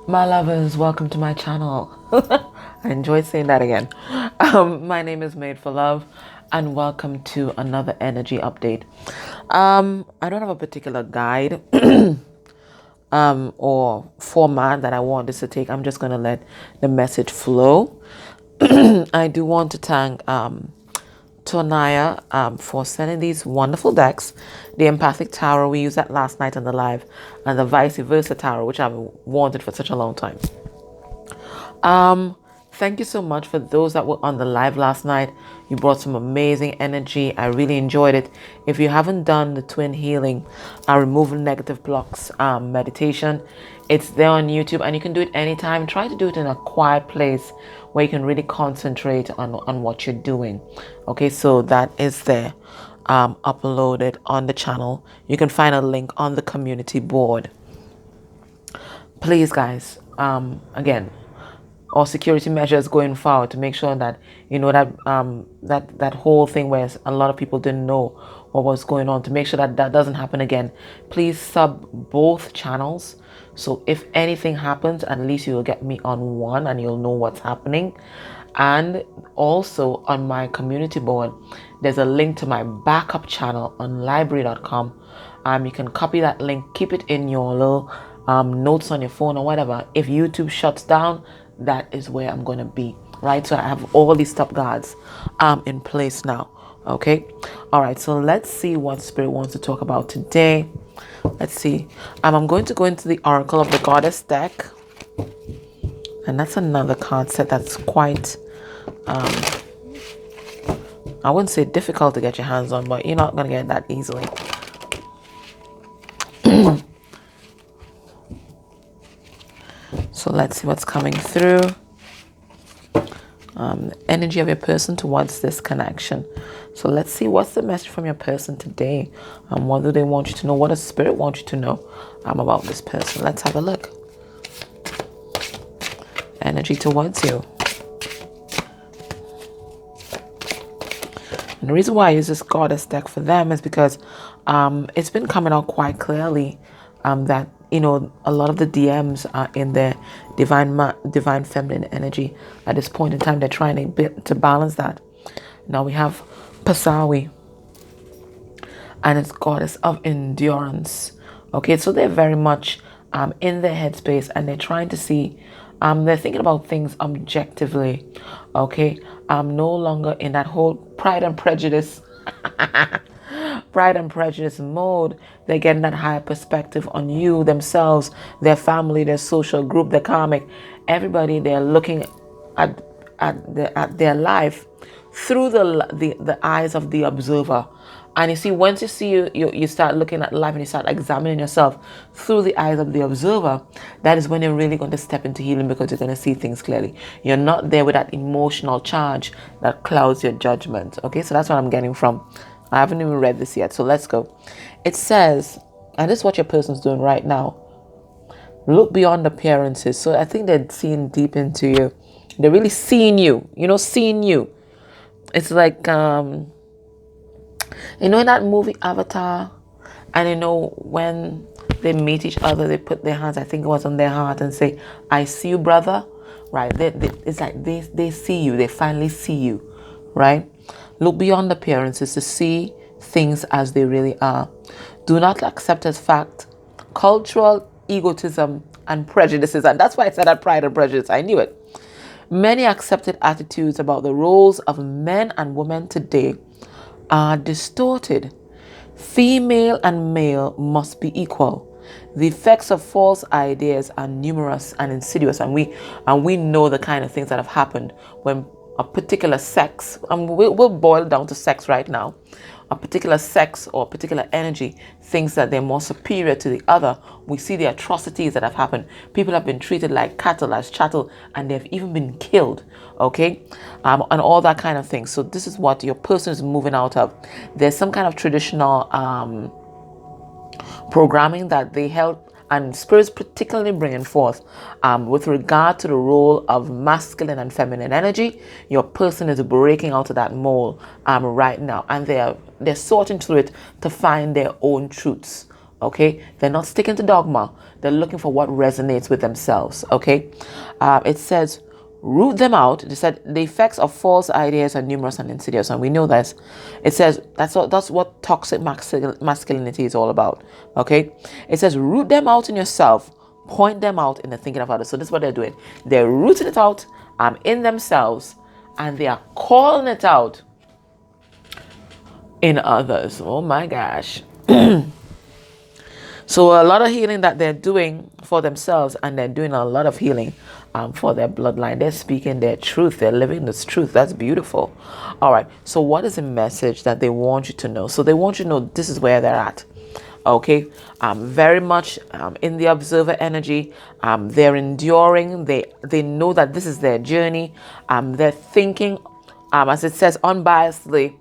My lovers, welcome to my channel. I enjoyed saying that again. My name is Made for Love, and welcome to another energy update. I don't have a particular guide or format that I want this to take. I'm just gonna let the message flow. I do want to thank Tonaya for sending these wonderful decks. The Empathic Tarot, we used that last night on the live, and the Vice Versa Tarot, which I've wanted for such a long time. Thank you so much for those that were on the live last night. You brought some amazing energy. I really enjoyed it. If you haven't done the twin healing, removing negative blocks meditation, it's there on YouTube, and you can do it anytime. Try to do it in a quiet place where you can really concentrate on what you're doing. Okay, so that is there, uploaded on the channel. You can find a link on the community board. Please, guys, again, or security measures going forward to make sure that that whole thing where a lot of people didn't know what was going on, to make sure that that doesn't happen again. Please sub both channels, so if anything happens, at least you'll get me on one and you'll know what's happening. And also on my community board, there's a link to my backup channel on library.com. You can copy that link, keep it in your little notes on your phone or whatever. If YouTube shuts down, that is where I'm going to be, right? So I have all these top guards in place now. Okay, all right, so let's see what Spirit wants to talk about today. Let's see. I'm going to go into the Oracle of the Goddess deck, and that's another card set that's quite I wouldn't say difficult to get your hands on, but you're not going to get it that easily. So let's see what's coming through. The energy of your person towards this connection. So let's see what's the message from your person today. What do they want you to know? What does Spirit want you to know about this person? Let's have a look. Energy towards you. And the reason why I use this Goddess deck for them is because it's been coming out quite clearly that a lot of the DMs are in their divine feminine energy. At this point in time, they're trying to balance that. Now we have Pasawi, and it's Goddess of Endurance. Okay, so they're very much in their headspace, and they're trying to see, they're thinking about things objectively. Okay, no longer in that whole pride and prejudice mode. They're getting that higher perspective on you, themselves, their family, their social group, their karmic, everybody. They're looking at their life through the eyes of the observer. And you see, once you see you start looking at life and you start examining yourself through the eyes of the observer, that is when you're really going to step into healing, because you're going to see things clearly. You're not there with that emotional charge that clouds your judgment. Okay, so that's what I'm getting from. I haven't even read this yet, so let's go. It says, and this is what your person's doing right now. Look beyond appearances. So I think they're seeing deep into you. They're really seeing you. Seeing you. It's like in that movie Avatar, and when they meet each other, they put their hands, I think it was on their heart, and say, "I see you, brother." Right? It's like they see you. They finally see you. Right? Look beyond appearances to see things as they really are. Do not accept as fact cultural egotism and prejudices. And that's why I said that, pride and prejudice. I knew it. Many accepted attitudes about the roles of men and women today are distorted. Female and male must be equal. The effects of false ideas are numerous and insidious, and we know the kind of things that have happened when a particular sex, and we'll boil down to sex right now. A particular sex or a particular energy thinks that they're more superior to the other. We see the atrocities that have happened. People have been treated like cattle, as chattel, and they've even been killed. Okay, and all that kind of thing. So this is what your person is moving out of. There's some kind of traditional programming that they held, and Spirit's particularly bringing forth with regard to the role of masculine and feminine energy. Your person is breaking out of that mold right now, and they're sorting through it to find their own truths. Okay, they're not sticking to dogma. They're looking for what resonates with themselves. Okay, it says root them out. They said the effects of false ideas are numerous and insidious, and we know this. It says that's what toxic masculinity is all about. Okay, it says root them out in yourself, point them out in the thinking of others. So this is what they're doing. They're rooting it out in themselves, and they are calling it out in others. Oh my gosh. So a lot of healing that they're doing for themselves, and they're doing a lot of healing for their bloodline. They're speaking their truth. They're living this truth. That's beautiful. All right. So what is the message that they want you to know? So they want you to know this is where they're at. Okay. Very much in the observer energy. They're enduring. They know that this is their journey. They're thinking, as it says, unbiasedly.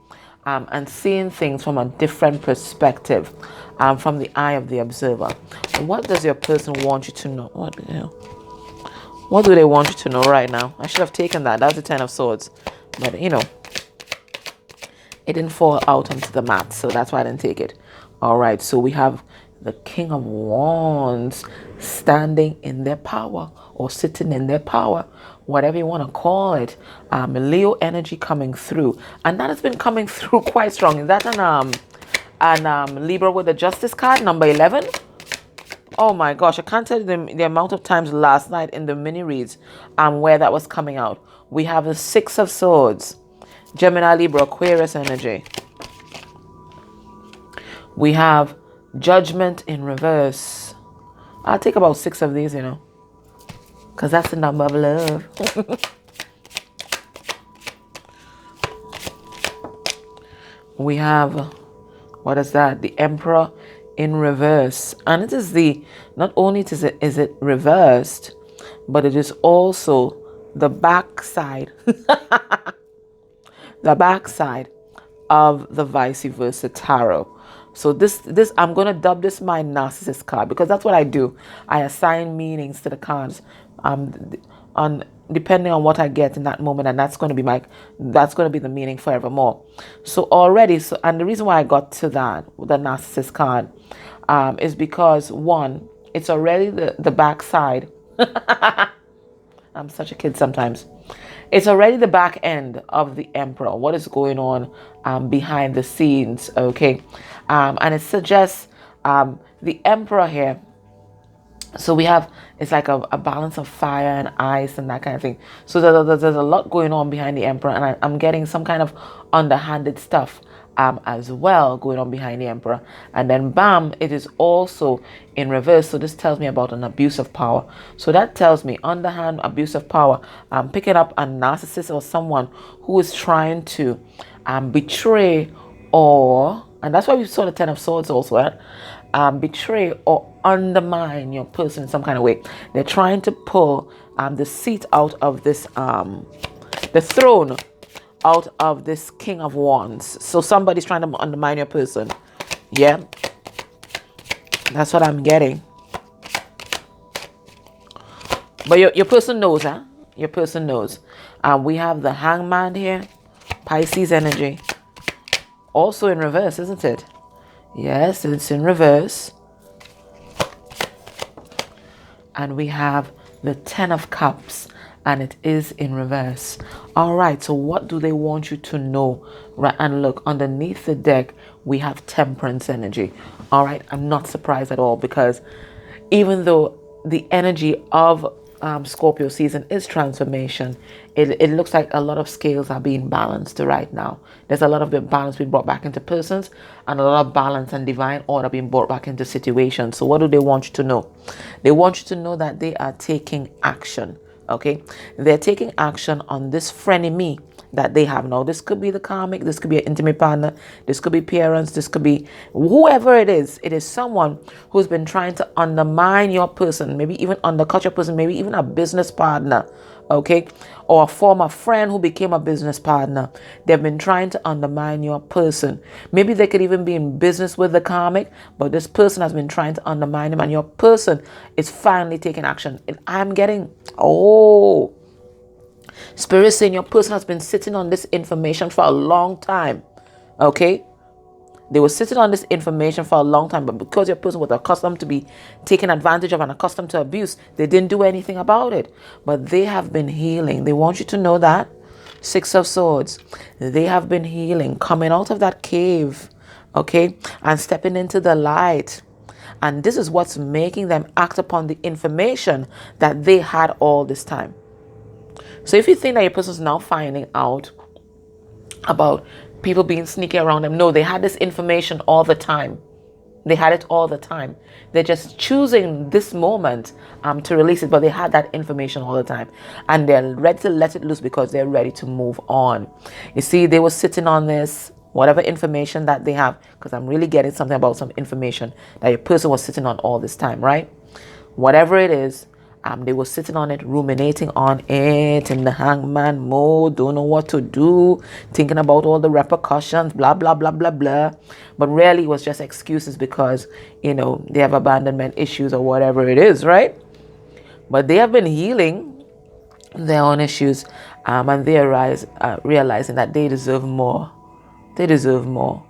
And seeing things from a different perspective, from the eye of the observer. What does your person want you to know? What the hell? What do they want you to know right now? I should have taken that. That was the Ten of Swords. But, it didn't fall out onto the mat, so that's why I didn't take it. All right, so we have the King of Wands standing in their power, or sitting in their power, whatever you want to call it. Leo energy coming through, and that has been coming through quite strong. Is that an Libra with the Justice card, number 11? Oh my gosh, I can't tell you the amount of times last night in the mini reads where that was coming out. We have the Six of Swords, Gemini, Libra, Aquarius energy. We have Judgment in reverse. I'll take about 6 of these, because that's the number of love. We have, what is that? The Emperor in reverse. And it is not only is it reversed, but it is also the backside. The backside of the vice versa tarot. So this I'm going to dub this my narcissist card, because that's what I do. I assign meanings to the cards on depending on what I get in that moment, and that's going to be the meaning forevermore. So already, and the reason why I got to that, the narcissist card, is because one, it's already the backside. I'm such a kid sometimes. It's already the back end of the Emperor. What is going on behind the scenes, okay? And it suggests the Emperor here. So we have, it's like a balance of fire and ice and that kind of thing. So there's a lot going on behind the Emperor, and I'm getting some kind of underhanded stuff as well going on behind the Emperor. And then bam, it is also in reverse. So this tells me about an abuse of power. So that tells me underhand abuse of power. I'm picking up a narcissist or someone who is trying to betray, and that's why we saw the Ten of Swords also, right? Betray or undermine your person in some kind of way. They're trying to pull the seat out of this, the throne out of this King of Wands. So somebody's trying to undermine your person. Yeah, that's what I'm getting. But your person knows, huh? Your person knows. We have the Hangman here, Pisces energy. Also in reverse, isn't it? Yes, it's in reverse. And we have the Ten of Cups, and it is in reverse. All right, so what do they want you to know? Right, and look, underneath the deck, we have Temperance energy. All right, I'm not surprised at all, because even though the energy of Scorpio season is transformation, it looks like a lot of scales are being balanced right now. There's a lot of the balance being brought back into persons, and a lot of balance and divine order being brought back into situations. So what do they want you to know? They want you to know that they are taking action. Okay, they're taking action on this frenemy that they have now. This could be the karmic, this could be an intimate partner, this could be parents, this could be whoever it is. It is someone who's been trying to undermine your person, maybe even undercut your person, maybe even a business partner, okay, or a former friend who became a business partner. They've been trying to undermine your person. Maybe they could even be in business with the karmic, but this person has been trying to undermine him, and your person is finally taking action. And I'm getting, Spirit saying your person has been sitting on this information for a long time, okay? They were sitting on this information for a long time, but because your person was accustomed to be taken advantage of and accustomed to abuse, they didn't do anything about it. But they have been healing. They want you to know that. Six of Swords. They have been healing, coming out of that cave, okay, and stepping into the light. And this is what's making them act upon the information that they had all this time. So if you think that your person's now finding out about people being sneaky around them, no, they had this information all the time. They had it all the time. They're just choosing this moment to release it, but they had that information all the time. And they're ready to let it loose because they're ready to move on. You see, they were sitting on this, whatever information that they have, because I'm really getting something about some information that your person was sitting on all this time, right? Whatever it is, they were sitting on it, ruminating on it in the hangman mode, don't know what to do, thinking about all the repercussions, blah, blah, blah, blah, blah. But really it was just excuses because, you know, they have abandonment issues or whatever it is, right? But they have been healing their own issues, and they arise realizing that they deserve more. They deserve more.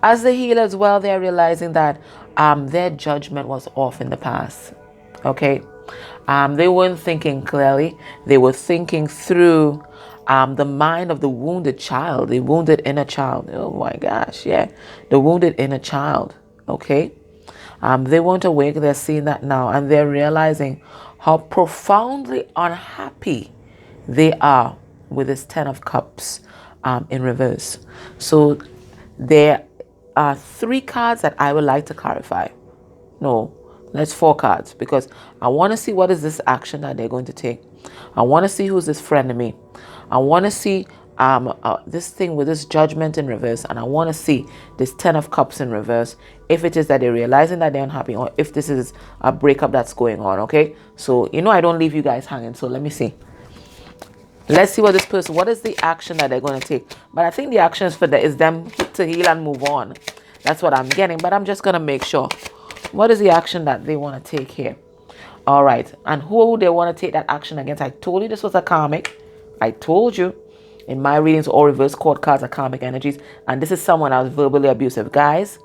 As they heal as well, they're realizing that their judgment was off in the past. Okay? They weren't thinking clearly. They were thinking through the mind of the wounded child, the wounded inner child. Oh my gosh, yeah. The wounded inner child. Okay? They weren't awake. They're seeing that now. And they're realizing how profoundly unhappy they are with this Ten of Cups in reverse. So there are 3 cards that I would like to clarify. No, that's 4 cards, because I want to see what is this action that they're going to take. I want to see who's this frenemy. I want to see this thing with this judgment in reverse, and I want to see this Ten of Cups in reverse, if it is that they're realizing that they're unhappy, or if this is a breakup that's going on. Okay, so you know I don't leave you guys hanging, so let me see. Let's see what this person, what is the action that they're going to take. But I think the action is them to heal and move on. That's what I'm getting, but I'm just going to make sure. What is the action that they want to take here? All right, and who they want to take that action against? I told you this was a karmic. I told you in my readings, all reverse court cards are karmic energies, and this is someone that was verbally abusive. Guys,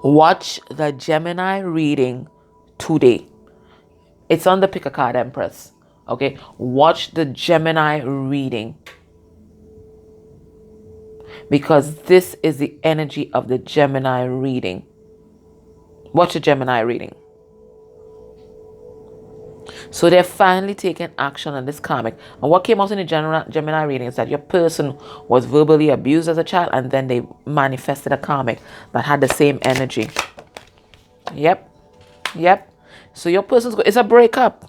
watch the Gemini reading today. It's on the Pick a Card Empress. Okay, watch the Gemini reading, because this is the energy of the Gemini reading. Watch the Gemini reading. So they're finally taking action on this karmic. And what came out in the Gemini reading is that your person was verbally abused as a child, and then they manifested a karmic that had the same energy. Yep. So your person's it's a breakup.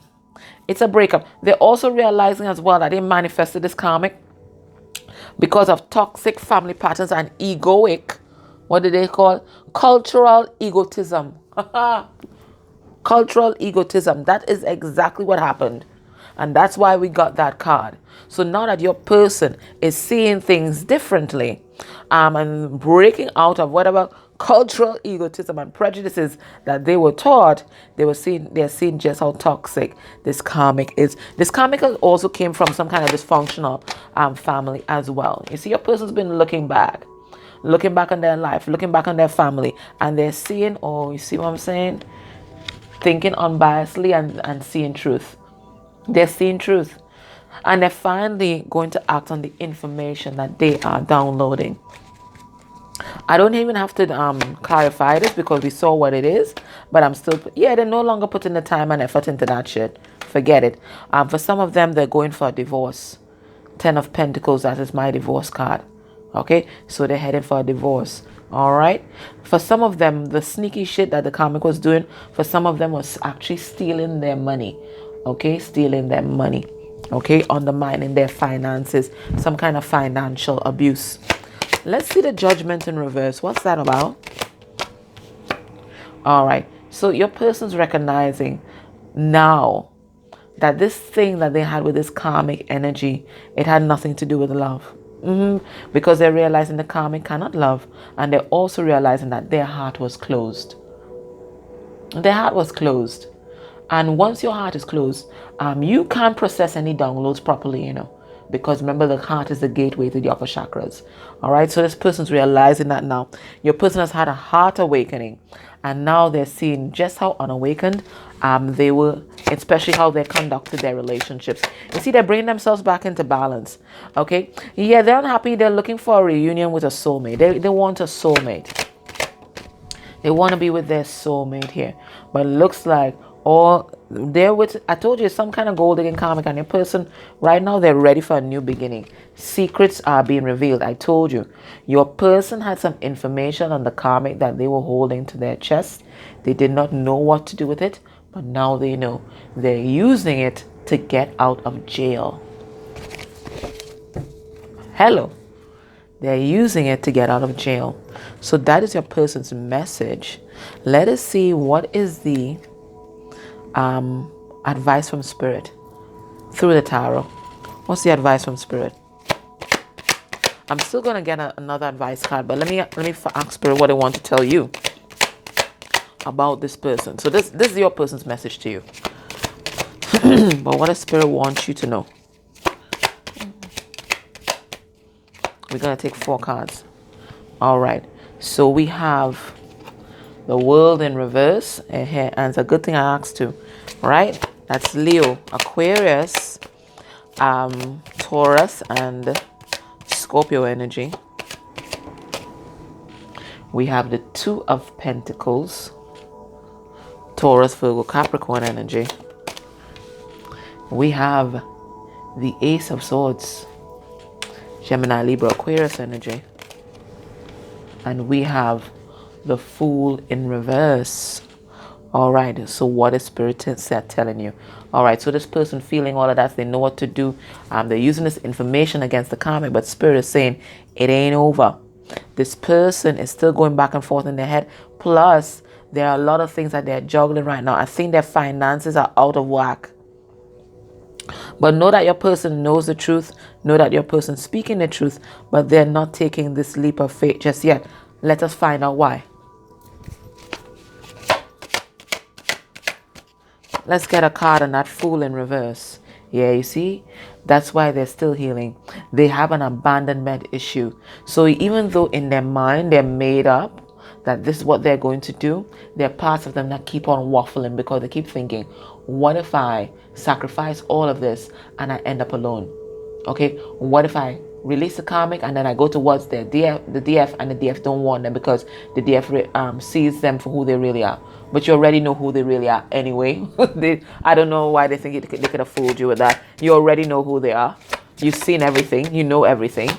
It's a breakup. They're also realizing as well that they manifested this karmic because of toxic family patterns and egoic, what do they call? Cultural egotism. Cultural egotism. That is exactly what happened. And that's why we got that card. So now that your person is seeing things differently, and breaking out of whatever cultural egotism and prejudices that they were taught, they're seeing just how toxic this karmic is. This karmic also came from some kind of dysfunctional family as well. You see, your person's been looking back on their life, looking back on their family, and they're seeing, oh, you see what I'm saying? Thinking unbiasedly and seeing truth. They're seeing truth. And they're finally going to act on the information that they are downloading. I don't even have to clarify this because we saw what it is. But I'm still, they're no longer putting the time and effort into that shit. Forget it. For some of them, they're going for a divorce. 10 of Pentacles, that is my divorce card. Okay, so they're heading for a divorce. All right. For some of them, the sneaky shit that the karmic was doing, for some of them was actually stealing their money. Okay, stealing their money. Okay, undermining their finances, some kind of financial abuse. Let's see the Judgment in reverse. What's that about? All right. So your person's recognizing now that this thing that they had with this karmic energy, it had nothing to do with love. Because they're realizing the karmic cannot love, and they're also realizing that their heart was closed. Their heart was closed. And once your heart is closed, you can't process any downloads properly, because remember, the heart is the gateway to the upper chakras. All right, so this person's realizing that now. Your person has had a heart awakening, and now they're seeing just how unawakened they were, especially how they conducted their relationships. You see, they're bringing themselves back into balance. Okay, yeah, they're unhappy. They're looking for a reunion with a soulmate. They want a soulmate. They want to be with their soulmate here, but it looks like all they're with. I told you, some kind of gold digging karmic, and your person right now, they're ready for a new beginning. Secrets are being revealed. I told you, your person had some information on the karmic that they were holding to their chest. They did not know what to do with it, but now they know. They're using it to get out of jail. Hello. They're using it to get out of jail. So that is your person's message. Let us see what is the advice from Spirit through the tarot. What's the advice from Spirit? I'm still going to get another advice card, but let me ask Spirit what I want to tell you about this person. So this is your person's message to you. But what does Spirit want you to know? We're going to take 4 cards. All right. So we have the World in reverse. And it's a good thing I asked too. Right? That's Leo, Aquarius, Taurus, and Scorpio energy. We have the 2 of Pentacles, Taurus, Virgo, Capricorn energy. We have the Ace of Swords, Gemini, Libra, Aquarius energy. And we have the Fool in reverse. All right, so what is Spirit telling you? All right, so this person feeling all of that, they know what to do. They're using this information against the karmic, but Spirit is saying it ain't over. This person is still going back and forth in their head. Plus, there are a lot of things that they're juggling right now. I think their finances are out of whack. But know that your person knows the truth. Know that your person speaking the truth, but they're not taking this leap of faith just yet. Let us find out why. Let's get a card on that Fool in reverse. Yeah, you see? That's why they're still healing. They have an abandonment issue. So even though in their mind they're made up that this is what they're going to do, there are parts of them that keep on waffling because they keep thinking, what if I sacrifice all of this and I end up alone? Okay, what if I release the karmic and then I go towards the DF and the DF don't want them because the DF sees them for who they really are. But you already know who they really are anyway. I don't know why they think they could have fooled you with that. You already know who they are. You've seen everything. You know everything.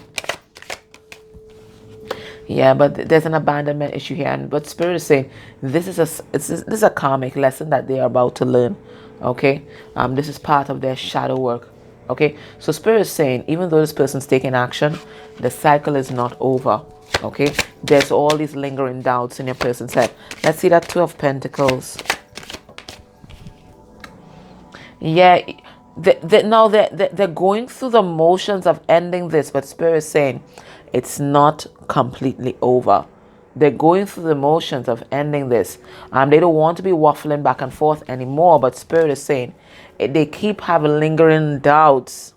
Yeah, but there's an abandonment issue here, but Spirit is saying this is a karmic lesson that they are about to learn. Okay, this is part of their shadow work. Okay, so Spirit is saying even though this person's taking action, the cycle is not over. Okay, there's all these lingering doubts in your person's head. Let's see that 2 of Pentacles. Yeah, they're going through the motions of ending this, but Spirit is saying it's not completely over. They're going through the motions of ending this. They don't want to be waffling back and forth anymore, but Spirit is saying they keep having lingering doubts.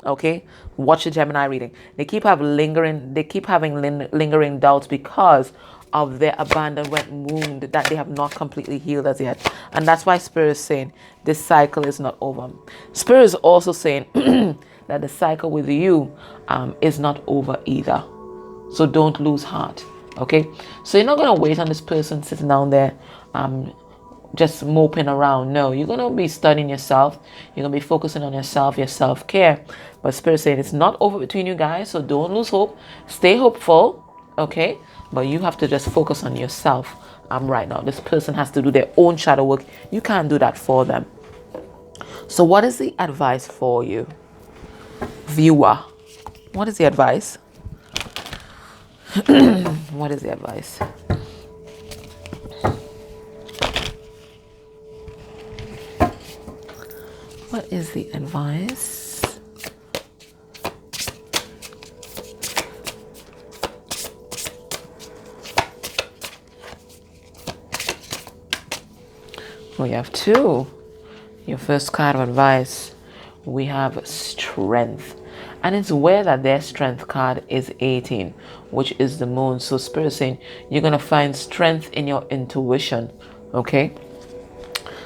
Okay, watch the Gemini reading. They keep having lingering doubts because of their abandonment wound that they have not completely healed as yet. And that's why Spirit is saying this cycle is not over. Spirit is also saying that the cycle with you is not over either. So don't lose heart. Okay, so you're not going to wait on this person sitting down there just moping around. No, you're going to be studying yourself. You're going to be focusing on yourself, your self-care. But Spirit saying it's not over between you guys, so don't lose hope. Stay hopeful, okay? But you have to just focus on yourself right now. This person has to do their own shadow work. You can't do that for them. So what is the advice for you, viewer? What is the advice? What is the advice? What is the advice? We have 2. Your first card of advice. We have strength. And it's where that their strength card is 18, which is the moon. So Spirit is saying you're going to find strength in your intuition. Okay.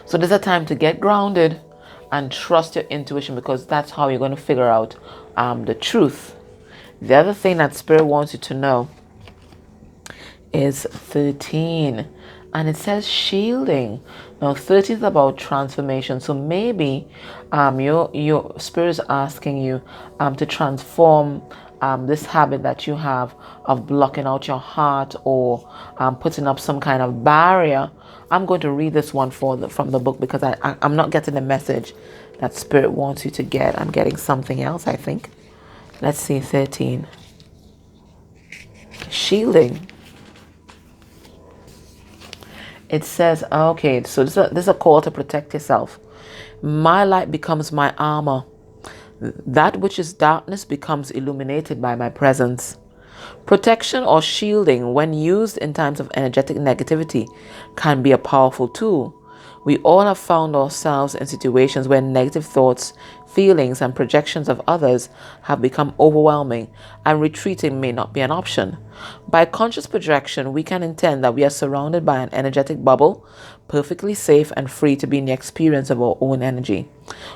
So there's a time to get grounded and trust your intuition, because that's how you're going to figure out the truth. The other thing that Spirit wants you to know is 13, and it says shielding. Now 13 is about transformation, so maybe your Spirit is asking you to transform this habit that you have of blocking out your heart, or putting up some kind of barrier. I'm going to read this one from the book, because I'm not getting the message that Spirit wants you to get. I'm getting something else, I think. Let's see. 13, shielding. It says, okay, so this is a call to protect yourself. My light becomes my armor. That which is darkness becomes illuminated by my presence. Protection or shielding, when used in times of energetic negativity, can be a powerful tool. We all have found ourselves in situations where negative thoughts, feelings, and projections of others have become overwhelming, and retreating may not be an option. By conscious projection, we can intend that we are surrounded by an energetic bubble, perfectly safe and free to be in the experience of our own energy.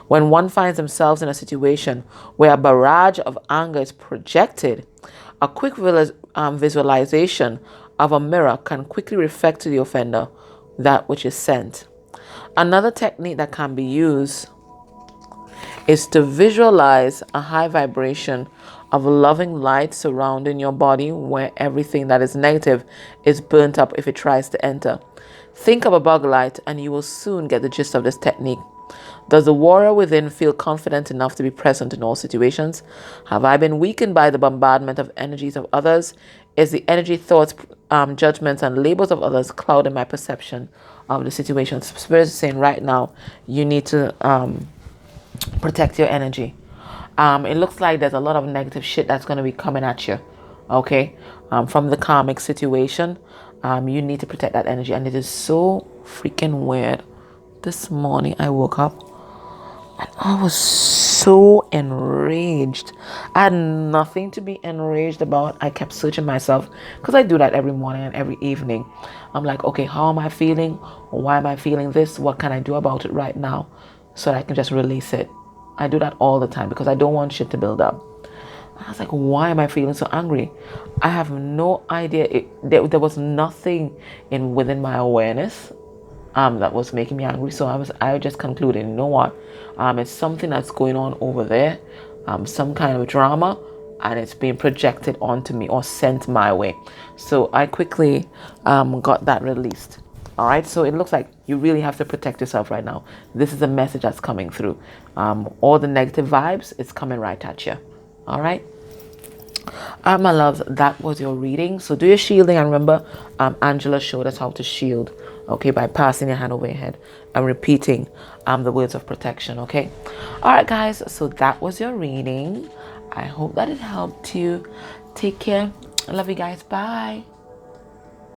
When one finds themselves in a situation where a barrage of anger is projected, a quick visualization of a mirror can quickly reflect to the offender that which is sent. Another technique that can be used is to visualize a high vibration of loving light surrounding your body, where everything that is negative is burnt up if it tries to enter. Think of a bug light and you will soon get the gist of this technique. Does the warrior within feel confident enough to be present in all situations? Have I been weakened by the bombardment of energies of others? Is the energy, thoughts, judgments, and labels of others clouding my perception of the situation? Spirit is saying right now, you need to protect your energy. It looks like there's a lot of negative shit that's going to be coming at you, okay, from the karmic situation. You need to protect that energy. And it is so freaking weird. This morning I woke up and I was so enraged. I had nothing to be enraged about. I kept searching myself, because I do that every morning and every evening. I'm like, okay, how am I feeling? Why am I feeling this? What can I do about it right now so that I can just release it? I do that all the time because I don't want shit to build up. I was like, why am I feeling so angry? I have no idea. There was nothing within my awareness that was making me angry. So I just concluded, you know what? It's something that's going on over there, some kind of drama, and it's being projected onto me or sent my way. So I quickly got that released. All right. So it looks like you really have to protect yourself right now. This is a message that's coming through. All the negative vibes, it's coming right at you. All right. My loves, that was your reading. So do your shielding, and remember, Angela showed us how to shield, okay, by passing your hand over your head and repeating the words of protection, okay? All right, guys, so that was your reading. I hope that it helped you. Take care. I love you guys. Bye.